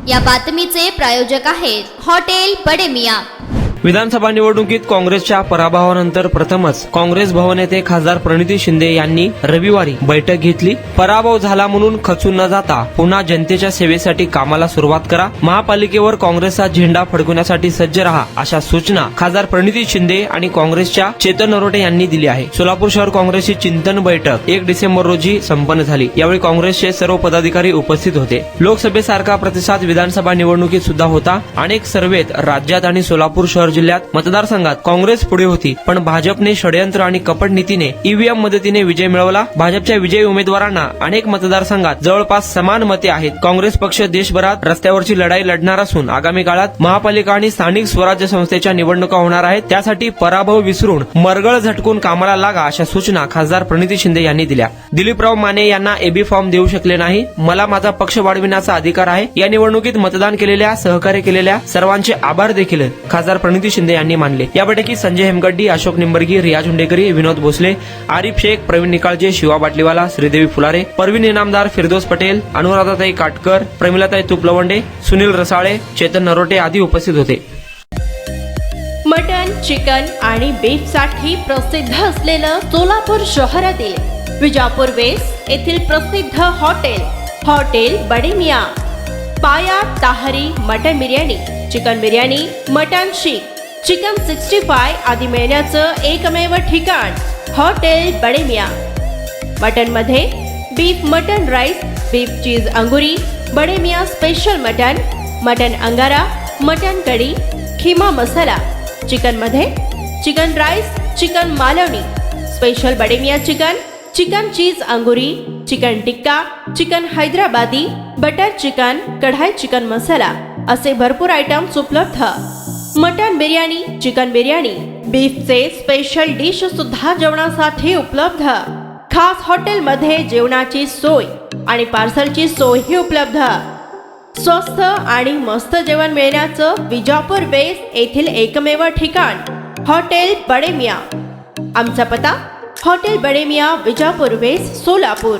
या बातमीचे प्रायोजक आहेत हॉटेल बडे मियां। विधानसभा निवडणुकीत काँग्रेसच्या पराभवानंतर प्रथमच काँग्रेस भवन येथे खासदार प्रणिती शिंदे यांनी रविवारी बैठक घेतली। पराभव झाला म्हणून खचून न जाता पुन्हा जनतेच्या सेवेसाठी कामाला सुरुवात करा, महापालिकेवर काँग्रेसचा झेंडा फडकवण्यासाठी सज्ज रहा, अशा सूचना खासदार प्रणिती शिंदे आणि काँग्रेसच्या चेतन नरोटे यांनी दिली आहे। सोलापूर शहर काँग्रेसची चिंतन बैठक 1 डिसेंबर रोजी संपन्न झाली। यावेळी काँग्रेसचे सर्व पदाधिकारी उपस्थित होते। लोकसभेसारखा प्रतिसाद विधानसभा निवडणुकीत सुद्धा होता। अनेक सर्वेत राज्यात आणि सोलापूर शहर जिल्ह्यात मतदारसंघात काँग्रेस पुढे होती, पण भाजपने षडयंत्र आणि कपट नीतीने ईव्हीएम मदतीने विजय मिळवला। भाजपच्या विजयी उमेदवारांना अनेक मतदारसंघात जवळपास समान मते आहेत। काँग्रेस पक्ष देशभरात रस्त्यावरची लढाई लढणार असून आगामी काळात महापालिका आणि स्थानिक स्वराज्य संस्थेच्या निवडणुका होणार आहेत। त्यासाठी पराभव विसरून मरगळ झटकून कामाला लागा, अशा सूचना खासदार प्रणिती शिंदे यांनी दिल्या। दिलीपराव माने यांना एबी फॉर्म देऊ शकले नाही, मला माझा पक्ष वाढविण्याचा अधिकार आहे। या निवडणुकीत मतदान केलेल्या, सहकार्य केलेल्या सर्वांचे आभार देखील खासदार प्रणिती शिंदे यांनी मानले। या बैठकीत संजय हेमगड्डी, अशोक निंबर्गी, रियाज हुंडेकरी, विनोद भोसले, आरिफ शेख, प्रवीण निकाळजे, शिवा बाटलीवाला, श्रीदेवी फुलारे, परवीन इनामदार, फिरदोस पटेल, अनुराधाताई काटकर, प्रमिलाताई तुपलवंडे, सुनील रसाळे, चेतन नरोटे आदी उपस्थित होते। मटन, चिकन आणि बीफ साठी प्रसिद्ध असलेलं सोलापूर शहरातील विजापूर वेस्ट येथील प्रसिद्ध हॉटेल बडे मियां। पाया, ताहरी, mutton biryani, chicken biryani, mutton शीख, चिकन 65 आदी मिळण्याचं एकमेव ठिकाण हॉटेल बडे मियां। मटन मध्ये beef mutton rice, beef cheese अंगुरी, Bade Miyan special mutton, mutton अंगारा, मटन कढी, खिमा मसाला। चिकन मध्ये chicken rice, chicken Malvani, special Bade Miyan chicken, chicken cheese अंगुरी, चिकन टिक्का, चिकन हैदराबादी, butter chicken, kadai chicken masala असे भरपूर आयटम्स उपलब्ध। मटन बिर्याणी, चिकन बिर्याणी, बीफचे स्पेशल डिश सुद्धा जेवणासाठी उपलब्ध। खास हॉटेलमध्ये जेवणाची सोय आणि पार्सलची सोयही उपलब्ध। स्वस्त आणि मस्त जेवण मिळण्याचं विजापूर वेस्ट येथील एकमेव ठिकाण हॉटेल बडे मियां। आमचा पत्ता हॉटेल बडे मियां, विजापूर वेस्ट, सोलापूर।